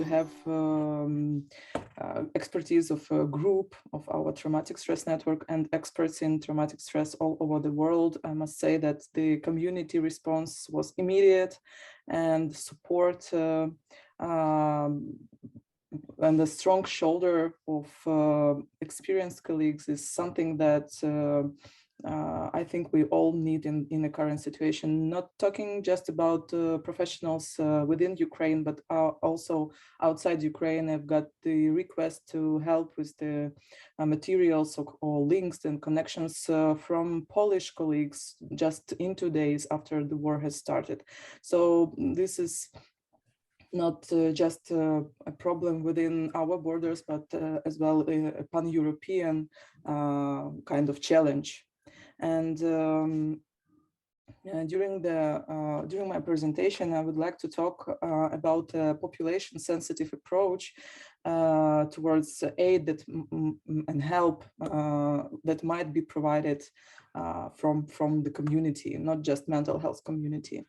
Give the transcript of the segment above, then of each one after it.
to have expertise of a group of our traumatic stress network and experts in traumatic stress all over the world. I must say that the community response was immediate, and support and the strong shoulder of experienced colleagues is something that I think we all need in the current situation, not talking just about professionals within Ukraine, but also outside Ukraine. I've got the request to help with the materials or links and connections from Polish colleagues just in 2 days after the war has started. So this is not just a problem within our borders, but as well a pan-European kind of challenge. And during my presentation, I would like to talk about a population-sensitive approach towards aid that and help that might be provided from the community, not just mental health community.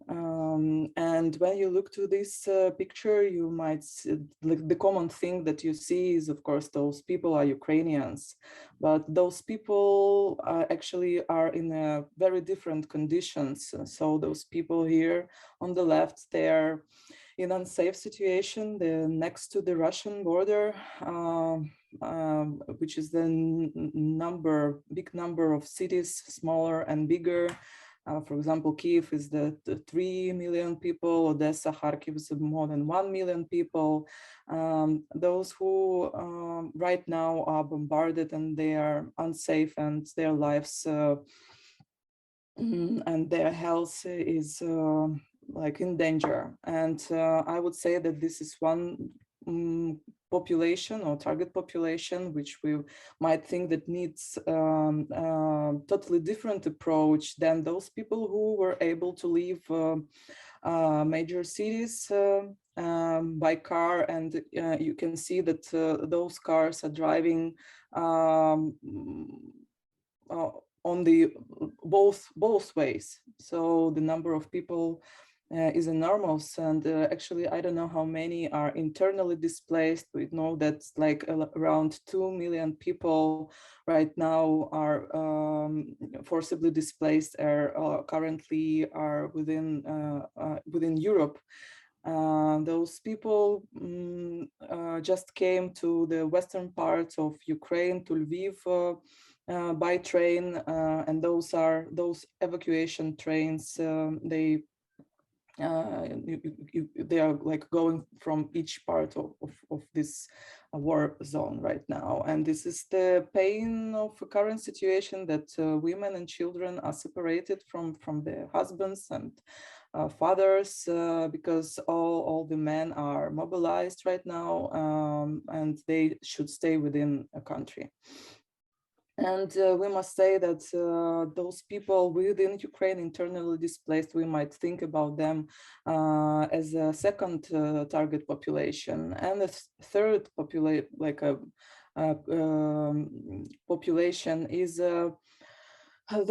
And when you look to this picture, you might see, the common thing that you see is, of course, those people are Ukrainians, but those people actually are in a very different conditions. So those people here on the left, they are in unsafe situation. They're next to the Russian border, which is the big number of cities, smaller and bigger. For example, Kyiv is the 3 million people, Odessa, Kharkiv is more than 1 million people. Those who right now are bombarded and they are unsafe and their lives and their health is like in danger. And I would say that this is one population or target population which we might think that needs totally different approach than those people who were able to leave major cities by car, and you can see that those cars are driving on the both ways. So the number of people is enormous, and actually I don't know how many are internally displaced. We know that like around 2 million people right now are forcibly displaced, or currently are within Europe. Those people just came to the western parts of Ukraine, to Lviv, by train, and those evacuation trains. They are like going from each part of this war zone right now. And this is the pain of the current situation, that women and children are separated from their husbands and fathers, because all the men are mobilized right now, and they should stay within a country. And we must say that those people within Ukraine internally displaced, we might think about them as a second target population, and a third population is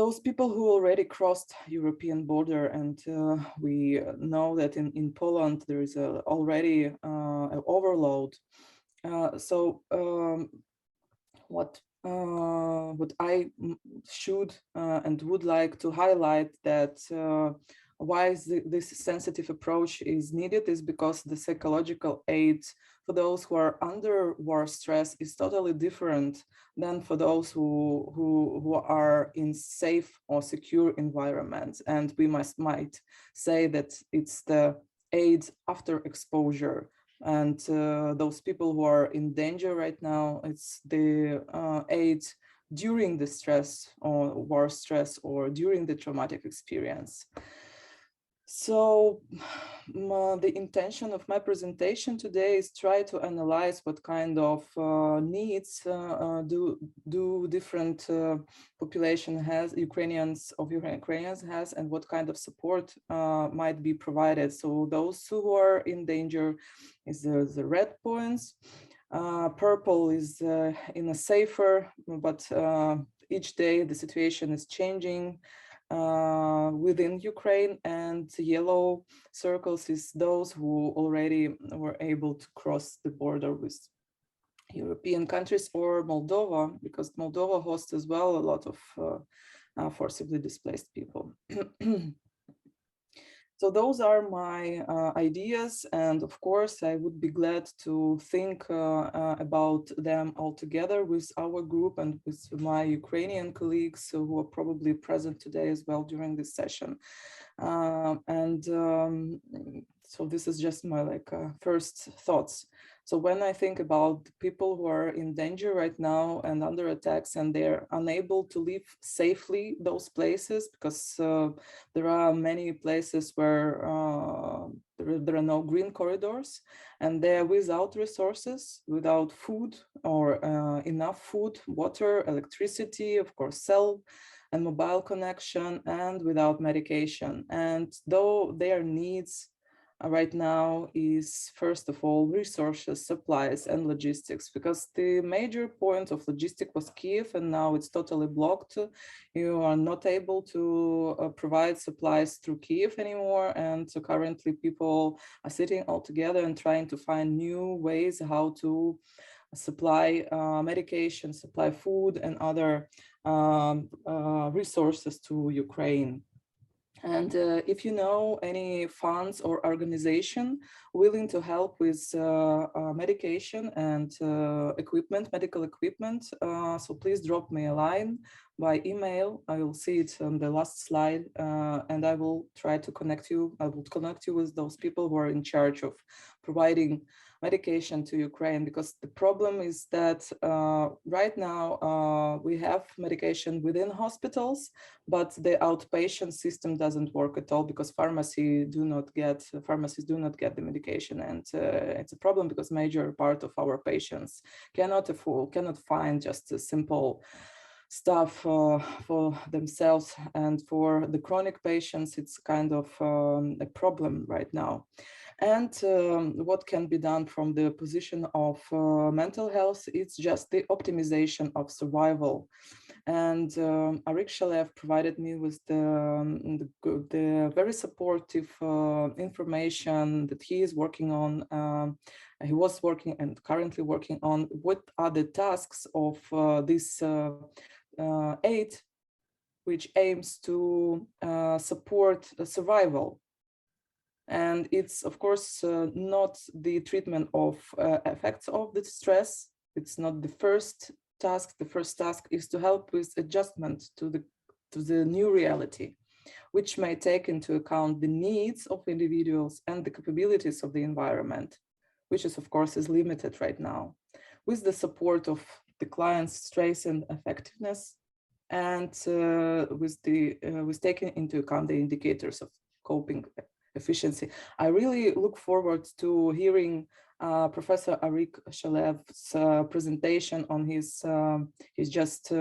those people who already crossed European border. And we know that in Poland there is already an overload. What I should and would like to highlight, that why this sensitive approach is needed, is because the psychological aid for those who are under war stress is totally different than for those who are in safe or secure environments. And we might say that it's the aid after exposure. And those people who are in danger right now, it's the aid during the stress or war stress, or during the traumatic experience. So the intention of my presentation today is try to analyze what kind of needs do different population has, Ukrainians has, and what kind of support might be provided. So those who are in danger is the red points. Purple is in a safer, but each day the situation is changing. within Ukraine, and yellow circles is those who already were able to cross the border with European countries, or Moldova, because Moldova hosts as well a lot of forcibly displaced people. So those are my ideas, and of course I would be glad to think about them all together with our group and with my Ukrainian colleagues who are probably present today as well during this session. So this is just my first thoughts. So when I think about people who are in danger right now and under attacks, and they're unable to leave safely those places, because there are many places where there are no green corridors, and they're without resources, without food or enough food, water, electricity, of course, cell and mobile connection, and without medication. And though their needs right now is, first of all, resources, supplies, and logistics, because the major point of logistic was Kyiv, and now it's totally blocked. You are not able to provide supplies through Kyiv anymore, and so currently people are sitting all together and trying to find new ways how to supply medication, supply food, and other resources to Ukraine. And if you know any funds or organization willing to help with medication and equipment, medical equipment, so please drop me a line by email. I will see it on the last slide, and I will try to connect you. I will connect you with those people who are in charge of providing medication to Ukraine, because the problem is that right now we have medication within hospitals, but the outpatient system doesn't work at all, because pharmacies do not get the medication, and it's a problem because major part of our patients cannot find just a simple stuff for themselves, and for the chronic patients it's kind of a problem right now. And what can be done from the position of mental health? It's just the optimization of survival. And Eric Shalev provided me with the very supportive information that he is working on. He was working and currently working on what are the tasks of this aid, which aims to support survival. And it's, of course, not the treatment of effects of the stress. It's not the first task. The first task is to help with adjustment to the new reality, which may take into account the needs of individuals and the capabilities of the environment, which is, of course, is limited right now, with the support of the client's stress and effectiveness, and with taking into account the indicators of coping efficiency. I really look forward to hearing Professor Eric Shalev's presentation on he's just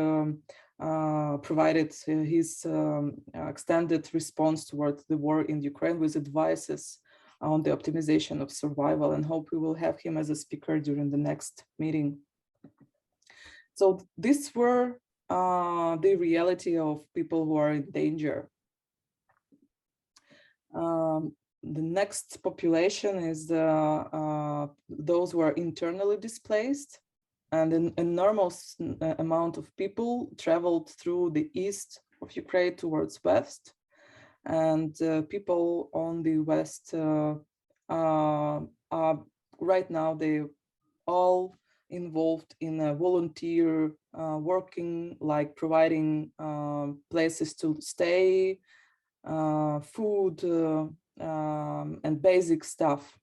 provided his extended response towards the war in Ukraine with advices on the optimization of survival, and hope we will have him as a speaker during the next meeting. So these were the reality of people who are in danger. The next population is those who are internally displaced, and an enormous amount of people traveled through the east of Ukraine towards west, and people on the west are right now they all involved in a volunteer working, like providing places to stay, food, and basic stuff.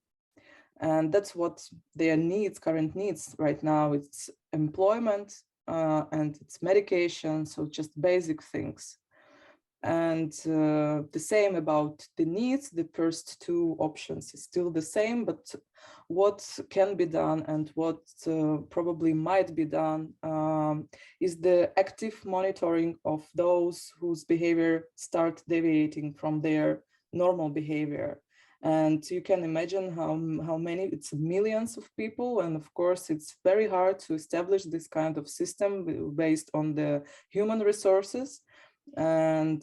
And that's what their needs, current needs right now. It's employment and it's medication, so just basic things. And the same about the needs, the first two options is still the same, but what can be done and what probably might be done is the active monitoring of those whose behavior start deviating from their normal behavior. And you can imagine how many, it's millions of people. And of course, it's very hard to establish this kind of system based on the human resources. And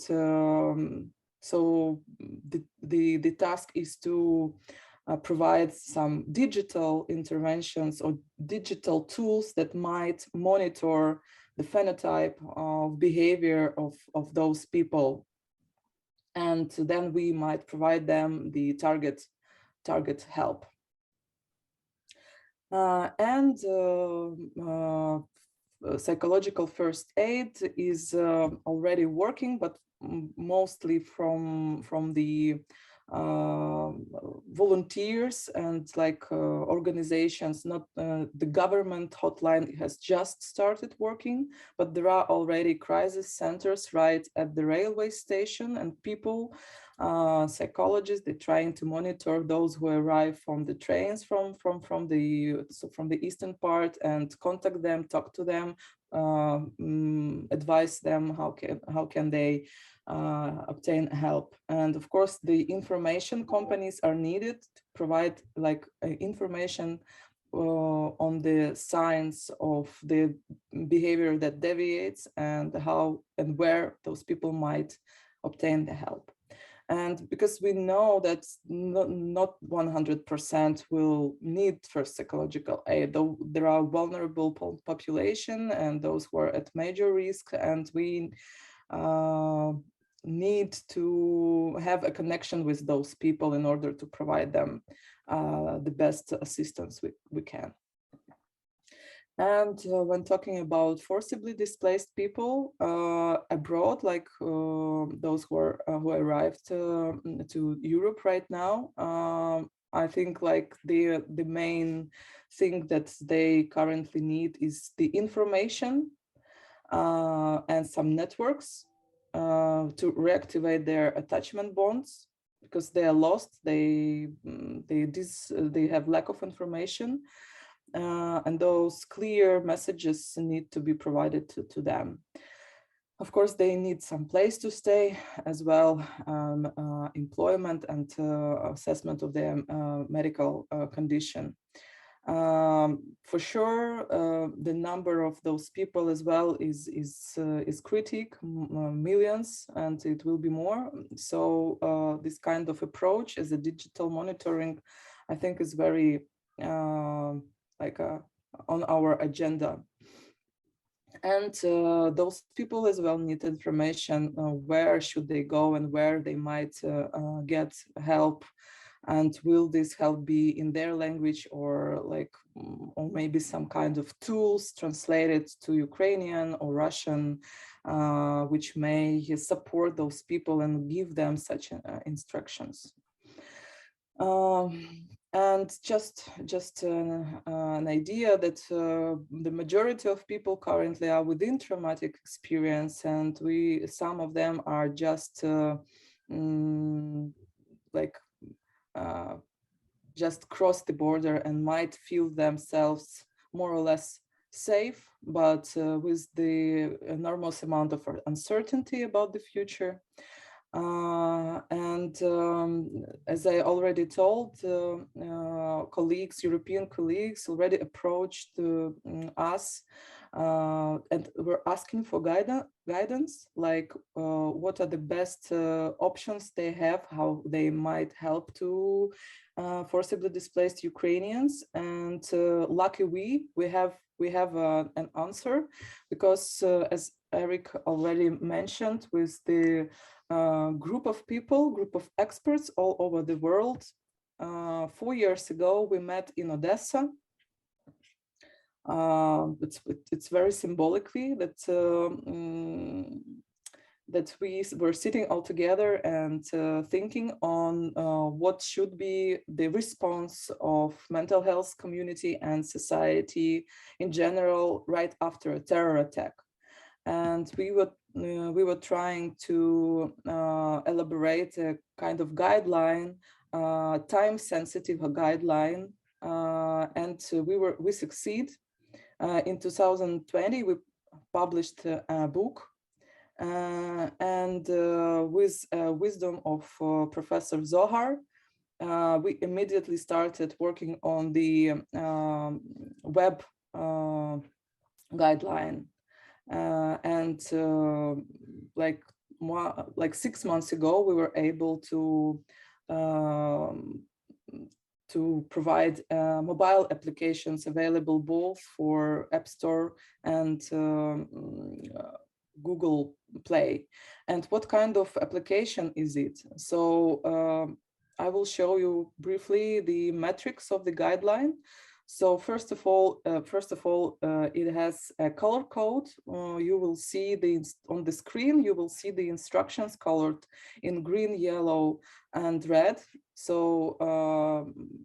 so the task is to provide some digital interventions or digital tools that might monitor the phenotype of behavior of those people. And then we might provide them the target help. Psychological first aid is already working, but mostly from the volunteers and organizations. Not the government hotline has just started working, but there are already crisis centers right at the railway station, and people, psychologists, they're trying to monitor those who arrive from the trains from the eastern part and contact them, talk to them, advise them how can they obtain help. And of course, the information companies are needed to provide information on the signs of the behavior that deviates and how and where those people might obtain the help. And because we know that not 100% will need first psychological aid, though there are vulnerable population and those who are at major risk, and we need to have a connection with those people in order to provide them the best assistance we can. And when talking about forcibly displaced people abroad, like those who arrived to Europe right now, I think the main thing that they currently need is the information and some networks to reactivate their attachment bonds, because they are lost. They have lack of information. And those clear messages need to be provided to them. Of course, they need some place to stay as well, employment and assessment of their medical condition. For sure, the number of those people as well is critical, millions, and it will be more. So this kind of approach as a digital monitoring, I think, is very on our agenda. And those people as well need information where should they go and where they might get help, and will this help be in their language or maybe some kind of tools translated to Ukrainian or Russian, which may support those people and give them such instructions. And just an idea that the majority of people currently are within traumatic experience, and some of them are just just cross the border and might feel themselves more or less safe, but with the enormous amount of uncertainty about the future. As I already told, colleagues, European colleagues already approached us and were asking for guidance, like what are the best options they have, how they might help to forcibly displaced Ukrainians. And lucky we have an answer, because as Eric already mentioned, with the group of experts all over the world. 4 years ago, we met in Odessa. It's very symbolically that we were sitting all together and thinking on what should be the response of mental health community and society in general right after a terror attack. And we were trying to elaborate a kind of guideline, time-sensitive guideline, and we succeed. In 2020, we published a book, and with wisdom of Professor Zohar, we immediately started working on the web guideline. And like 6 months ago, we were able to provide mobile applications available both for App Store and Google Play. And what kind of application is it? So I will show you briefly the metrics of the guideline. So first of all, it has a color code. You will see on the screen, you will see the instructions colored in green, yellow, and red. So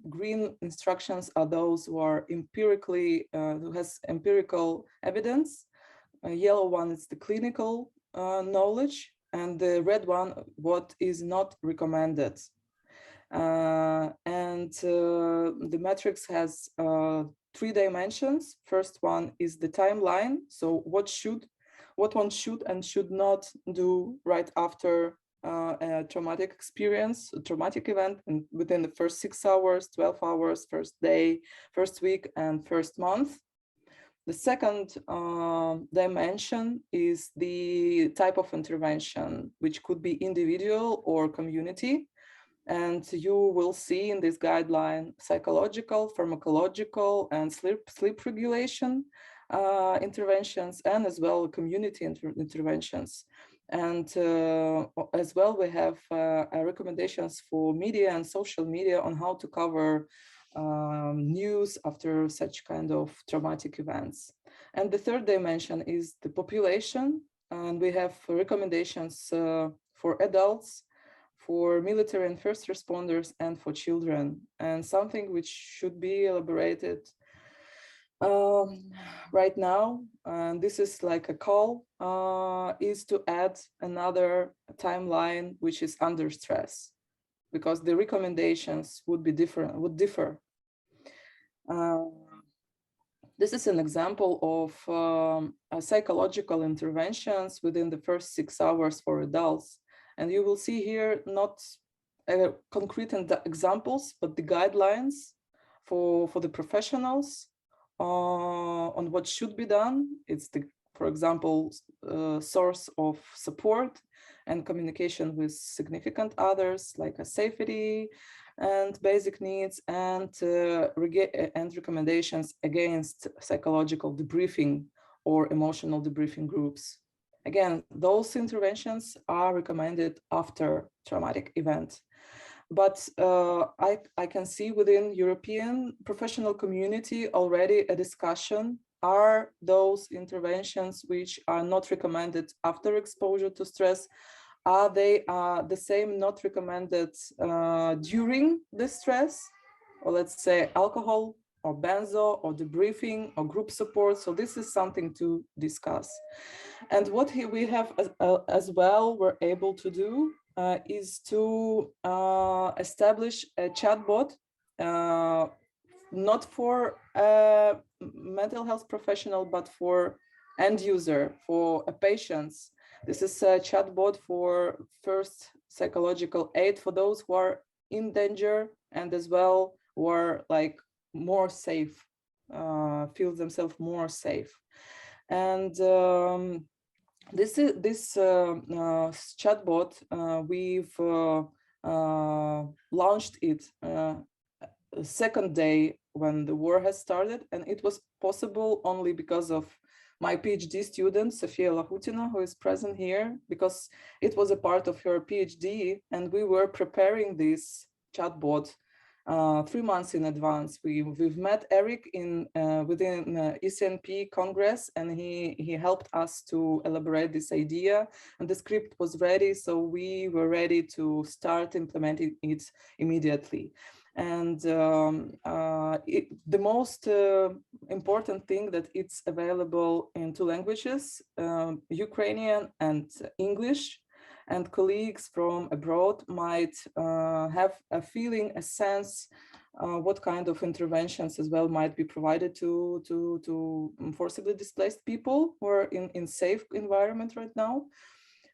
green instructions are those who are who has empirical evidence. Yellow one is the clinical knowledge, and the red one, what is not recommended. The matrix has 3 dimensions. First one is the timeline. So what one should and should not do right after a traumatic experience, a traumatic event, and within the first 6 hours, 12 hours, first day, first week, and first month. The second dimension is the type of intervention, which could be individual or community. And you will see in this guideline psychological, pharmacological, and sleep regulation interventions, and as well community interventions. And as well, we have recommendations for media and social media on how to cover news after such kind of traumatic events. And the third dimension is the population, and we have recommendations for adults, for military and first responders, and for children. And something which should be elaborated right now, and this is like a call, is to add another timeline, which is under stress, because the recommendations would differ. This is an example of psychological interventions within the first 6 hours for adults. And you will see here not concrete examples, but the guidelines for the professionals on what should be done. It's for example, source of support and communication with significant others, like a safety and basic needs, and recommendations against psychological debriefing or emotional debriefing groups. Again, those interventions are recommended after traumatic event. But I can see within European professional community already a discussion. Are those interventions which are not recommended after exposure to stress, are they the same not recommended during the stress? Or let's say alcohol or benzo or debriefing or group support. So this is something to discuss. And what we have as well we're able to do is to establish a chatbot, not for a mental health professional, but for end user, for a patients. This is a chatbot for first psychological aid for those who are in danger, and as well who are like more safe, feel themselves more safe. And this chatbot, we've launched it second day when the war has started, and it was possible only because of my PhD student, Sofia Lahutina, who is present here, because it was a part of her PhD, and we were preparing this chatbot 3 months in advance. We've met Eric within ECNP Congress, and he helped us to elaborate this idea, and the script was ready, so we were ready to start implementing it immediately. And the most important thing that it's available in 2 languages, Ukrainian and English, and colleagues from abroad might have a feeling, a sense, what kind of interventions as well might be provided to forcibly displaced people who are in safe environment right now.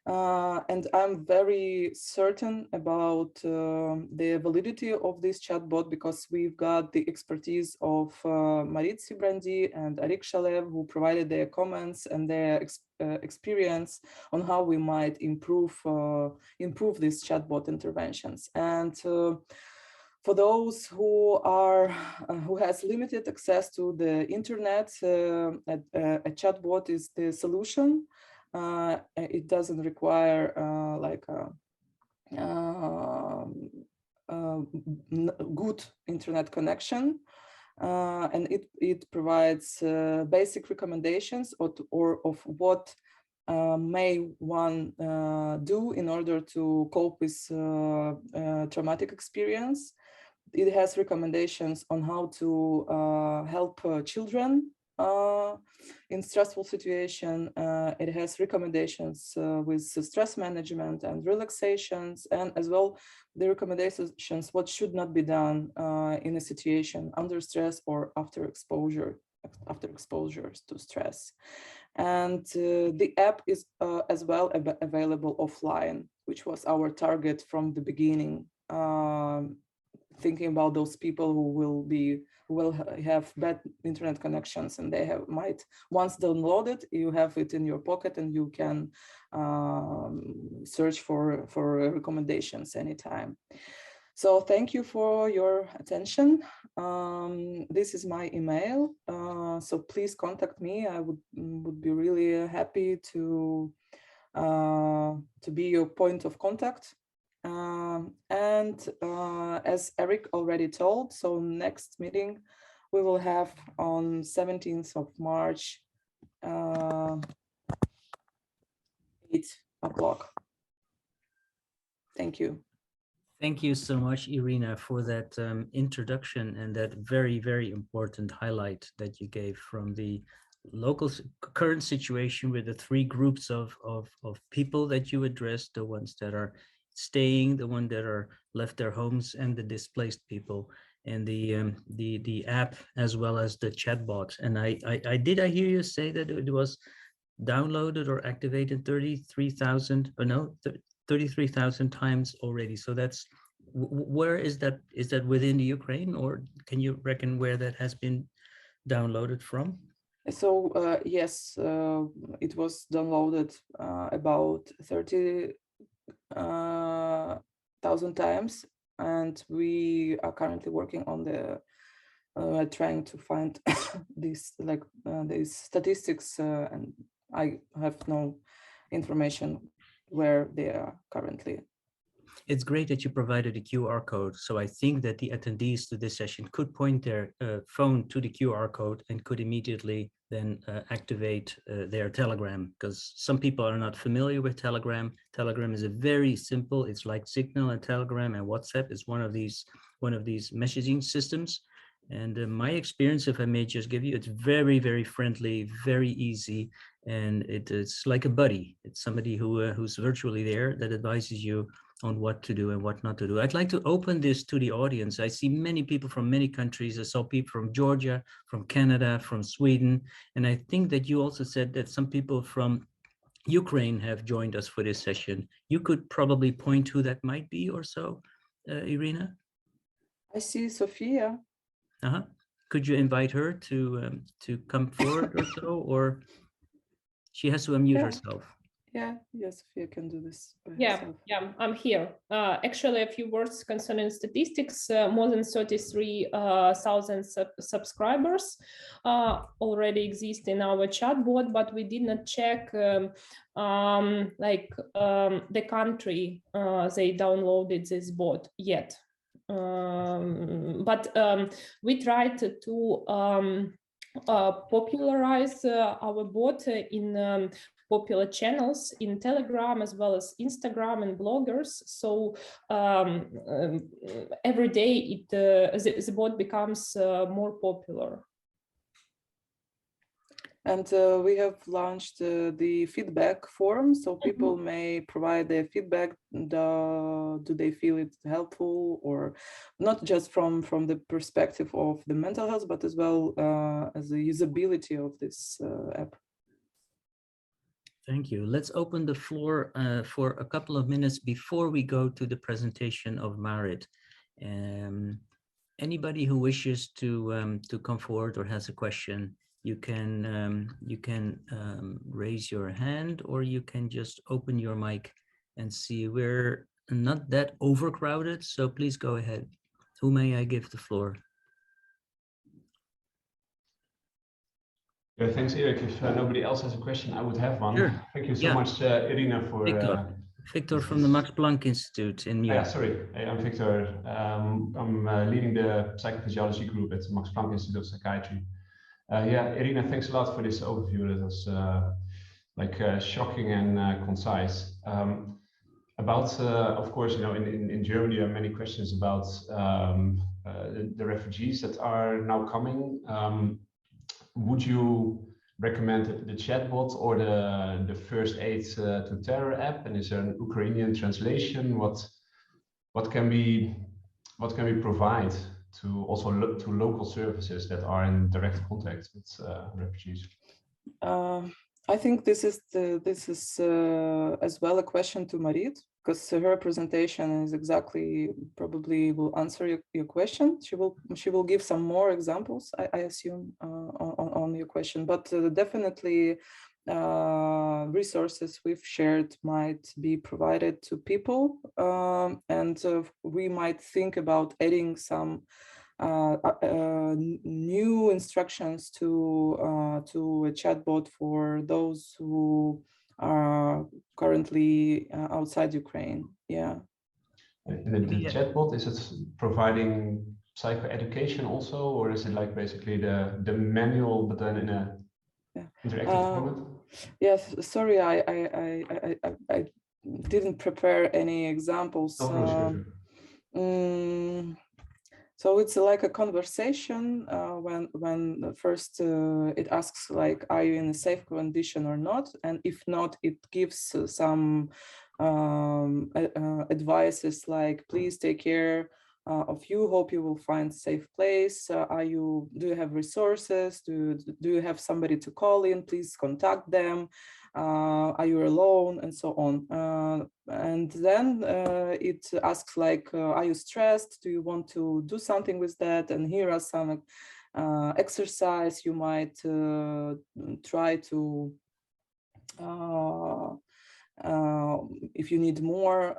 And I'm very certain about the validity of this chatbot because we've got the expertise of Marit Sibrandi and Arik Shalev, who provided their comments and their experience on how we might improve these chatbot interventions. And for those who has limited access to the internet, a chatbot is the solution. It doesn't require like a good internet connection, and it provides basic recommendations or of what may one do in order to cope with traumatic experience. It has recommendations on how to help children in stressful situation. It has recommendations with stress management and relaxations, and as well the recommendations what should not be done in a situation under stress or after exposures to stress. And the app is as well available offline, which was our target from the beginning. Thinking about those people who will have bad internet connections, and they might once downloaded, you have it in your pocket and you can search for recommendations anytime. So thank you for your attention. This is my email, so please contact me. I would be really happy to be your point of contact. And as Eric already told, so next meeting we will have on 17th of March, 8 o'clock. Thank you. Thank you so much, Iryna, for that introduction and that very, very important highlight that you gave from the local current situation with the three groups of people that you addressed, the ones that are staying, the ones that are left their homes, and the displaced people, and the app as well as the chatbot. And I hear you say that it was downloaded or activated 33,000 or no 33,000 times already. So that's where is that within the Ukraine, or can you reckon where that has been downloaded from? So yes, it was downloaded about 30,000 times, and we are currently working on the trying to find these these statistics, and I have no information where they are currently. It's great that you provided a QR code. So I think that the attendees to this session could point their phone to the QR code and could immediately then activate their Telegram, because some people are not familiar with Telegram. Telegram is a very simple, it's like Signal and Telegram and WhatsApp is one of these messaging systems. And my experience, if I may just give you, it's very, very friendly, very easy. And it's like a buddy. It's somebody who's virtually there that advises you on what to do and what not to do. I'd like to open this to the audience. I see many people from many countries. I saw people from Georgia, from Canada, from Sweden. And I think that you also said that some people from Ukraine have joined us for this session. You could probably point who that might be or so, Iryna? I see Sophia. Uh-huh. Could you invite her to come forward or so, or she has to unmute herself? Yeah, yes, Sophia can do this by herself. Yeah, I'm here. Actually, a few words concerning statistics. More than 33,000 subscribers already exist in our chatbot, but we did not check the country they downloaded this bot yet. But we tried to popularize our bot in popular channels in Telegram as well as Instagram and bloggers. So every day the bot becomes more popular. And we have launched the feedback form, so people may provide their feedback. Do they feel it helpful, or not just from the perspective of the mental health, but as well as the usability of this app. Thank you. Let's open the floor for a couple of minutes before we go to the presentation of Marit. Anybody who wishes to come forward or has a question, you can raise your hand, or you can just open your mic and see. We're not that overcrowded, so please go ahead. Who may I give the floor? Yeah, thanks, Eric. If nobody else has a question, I would have one. Sure. Thank you so much, Iryna, for Victor from the Max Planck Institute in Munich. Yeah, sorry. Hey, I'm Victor. I'm leading the psychophysiology group at the Max Planck Institute of Psychiatry. Yeah, Iryna, thanks a lot for this overview. That was shocking and concise. Of course, in Germany, there are many questions about the refugees that are now coming. Would you recommend the chatbot or the first aid to terror app? And is there an Ukrainian translation? What can we provide to also look to local services that are in direct contact with refugees? I think this is as well a question to Marit, because her presentation is exactly probably will answer your question. She will give some more examples, I assume, on your question, but definitely resources we've shared might be provided to people, and we might think about adding some new instructions to a chatbot for those who are currently outside Ukraine. Yeah. And the chatbot, is it providing psychoeducation also, or is it like basically the manual, but then in a interactive format? Yes. Sorry, I didn't prepare any examples. Sure. So it's like a conversation when first it asks like, are you in a safe condition or not? And if not, it gives some advices like, please take care of you, hope you will find safe place. Do you have resources? Do you have somebody to call in? Please contact them. Are you alone, and so on. And then it asks like, are you stressed? Do you want to do something with that? And here are some exercise you might try to, if you need more,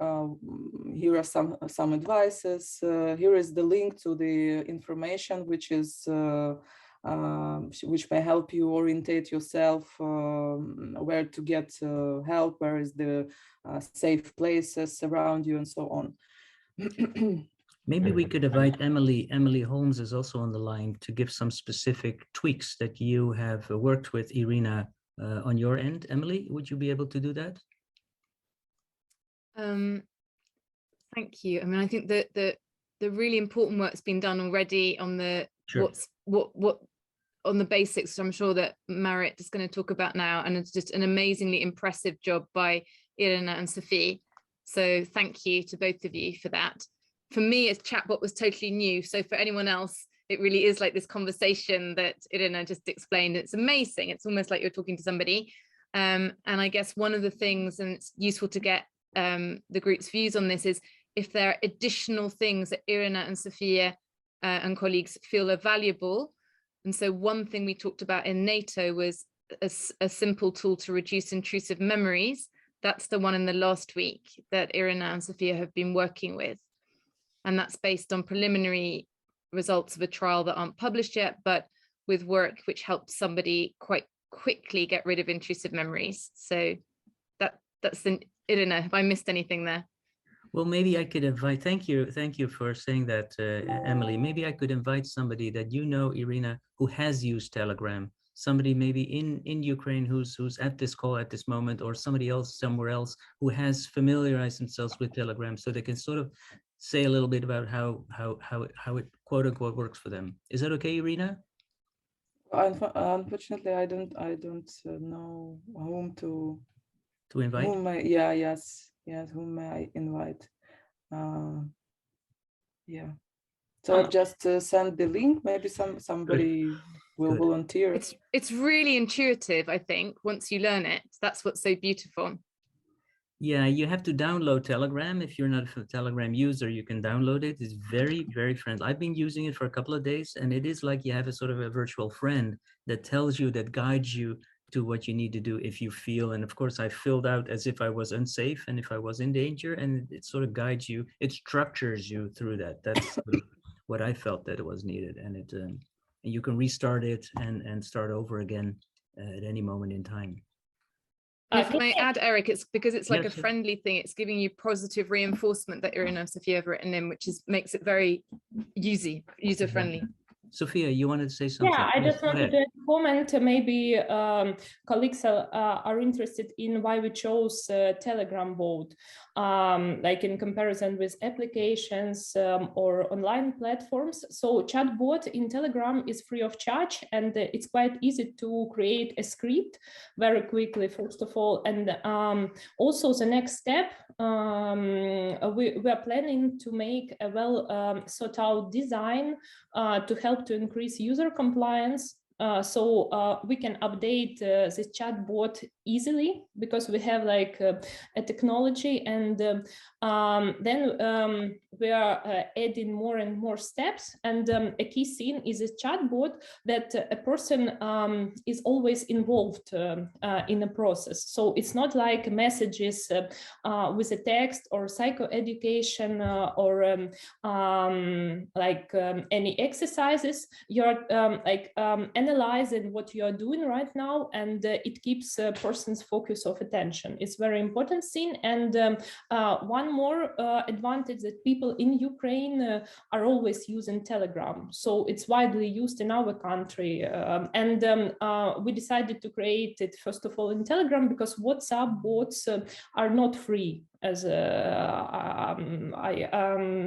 here are some advices. Here is the link to the information, which is which may help you orientate yourself where to get help, where is the safe places around you, and so on. Maybe we could invite Emily. Emily Holmes is also on the line to give some specific tweaks that you have worked with Iryna on your end. Emily, would you be able to do that? Thank you. I mean, I think that the really important work's been done already on the what on the basics, which I'm sure that Marit is going to talk about now, and it's just an amazingly impressive job by Iryna and Sophie. So thank you to both of you for that. For me, a chatbot was totally new. So for anyone else, it really is like this conversation that Iryna just explained. It's amazing. It's almost like you're talking to somebody. And I guess one of the things, and it's useful to get the group's views on this, is if there are additional things that Iryna and Sophia and colleagues feel are valuable. And so one thing we talked about in NATO was a simple tool to reduce intrusive memories. That's the one in the last week that Iryna and Sophia have been working with. And that's based on preliminary results of a trial that aren't published yet, but with work which helps somebody quite quickly get rid of intrusive memories. So that's the, Iryna, have I missed anything there? Well, maybe I could invite, thank you for saying that, Emily. Maybe I could invite somebody that you know, Iryna, who has used Telegram, somebody maybe in Ukraine who's at this call at this moment, or somebody else somewhere else who has familiarized themselves with Telegram, so they can sort of say a little bit about how it quote unquote works for them. Is that okay, Iryna? Unfortunately, I don't know whom to invite. Whom may I invite? Yeah. So I've just sent the link. Maybe somebody will volunteer. It's really intuitive, I think, once you learn it. That's what's so beautiful. Yeah, you have to download Telegram. If you're not a Telegram user, you can download it. It's very, very friendly. I've been using it for a couple of days, and it is like you have a sort of a virtual friend that tells you, that guides you to what you need to do if you feel. And of course, I filled out as if I was unsafe and if I was in danger, and it sort of guides you. It structures you through that. That's sort of what I felt that it was needed. And it and you can restart it and start over again at any moment in time. If I add, Eric, it's because it's like a friendly thing. It's giving you positive reinforcement that Iryna Sofia have written in, which makes it very user friendly. Sophia, you wanted to say something? Yeah, I just wanted to comment. Maybe colleagues are interested in why we chose Telegram bot, like in comparison with applications or online platforms. So chatbot in Telegram is free of charge, and it's quite easy to create a script very quickly, first of all. And also the next step, we are planning to make a well thought out design to help to increase user compliance. So we can update the chatbot easily because we have like a technology, and then we are adding more and more steps. And a key thing is a chatbot that a person is always involved in the process. So it's not like messages with a text or psychoeducation or any exercises. You're analyzing what you are doing right now, and it keeps a person's focus of attention. It's very important thing. And one more advantage that people in Ukraine are always using Telegram. So it's widely used in our country. And we decided to create it, first of all, in Telegram, because WhatsApp bots are not free, as I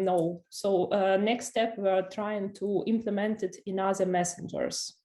know. So next step, we're trying to implement it in other messengers.